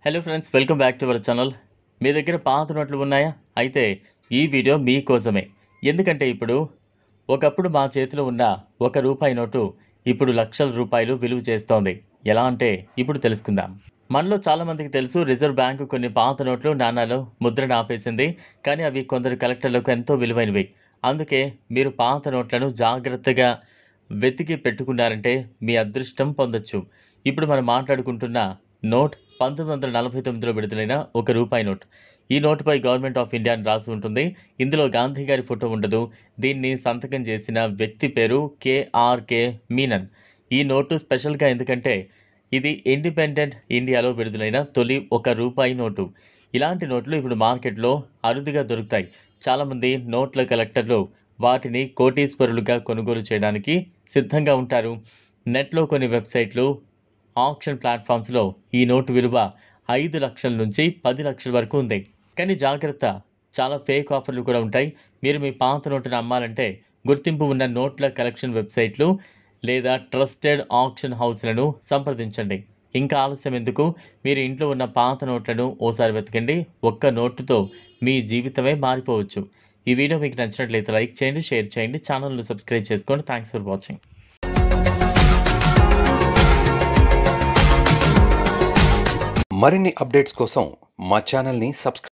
Hello friends, welcome back to our channel. మీ దగ్గర పాత నోట్లు ఉన్నాయా? అయితే ఈ వీడియో మీకోసమే. ఎందుకంటే ఒకప్పుడు మా చేతిలో ఉన్న రూపాయి నోటు ఇప్పుడు లక్షల రూపాయలు విలువ చేస్తోంది. ఎలా అంటే ఇప్పుడు తెలుసుకుందాం. మనలో చాలామందికి తెలుసు, రిజర్వ్ బ్యాంకు కొన్ని పాత నోట్లు, నాణాలు ముద్రణ ఆపేసింది. కానీ అవి కొందరు కలెక్టర్లకు ఎంతో విలువైనవి. అందుకే మీరు పాత నోట్లను జాగ్రత్తగా వెతికి పెట్టుకున్నారంటే మీ అదృష్టం పొందొచ్చు. ఇప్పుడు మనం మాట్లాడుకుంటున్న నోట్ 1949లో విడుదలైన రూపాయి నోట్. ఈ నోటుపై గవర్నమెంట్ ఆఫ్ ఇండియా అని రాసి ఉంటుంది. ఇందులో గాంధీ గారి ఫోటో ఉండదు. దీన్ని సంతకం చేసిన వ్యక్తి పేరు కేఆర్కే మీనన్. ఈ నోటు స్పెషల్గా ఎందుకంటే ఇది ఇండిపెండెంట్ ఇండియాలో విడుదలైన తొలి రూపాయి నోటు. ఇలాంటి నోట్లు ఇప్పుడు మార్కెట్లో అరుదుగా దొరుకుతాయి. చాలామంది నోట్ల కలెక్టర్లు వాటిని కోటీశ్వరులుగా కొనుగోలు చేయడానికి సిద్ధంగా ఉంటారు. నెట్లో కొన్ని వెబ్సైట్లు, ఆక్షన్ ప్లాట్ఫామ్స్లో ఈ నోటు విలువ 5 లక్షల నుంచి 10 లక్షల వరకు ఉంది. కానీ జాగ్రత్త, చాలా ఫేక్ ఆఫర్లు కూడా ఉంటాయి. మీరు మీ పాత నోటును అమ్మాలంటే గుర్తింపు ఉన్న నోట్ల కలెక్షన్ వెబ్సైట్లు లేదా ట్రస్టెడ్ ఆక్షన్ హౌస్లను సంప్రదించండి. ఇంకా ఆలస్యం ఎందుకు? మీరు ఇంట్లో ఉన్న పాత నోట్లను ఓసారి వెతకండి. ఒక్క నోటుతో మీ జీవితమే మారిపోవచ్చు. ఈ వీడియో మీకు నచ్చినట్లయితే లైక్ చేయండి, షేర్ చేయండి, ఛానల్ను సబ్స్క్రైబ్ చేసుకోండి. Thanks for watching. మరిన్ని అప్డేట్స్ కోసం మా ఛానల్ని సబ్స్క్రైబ్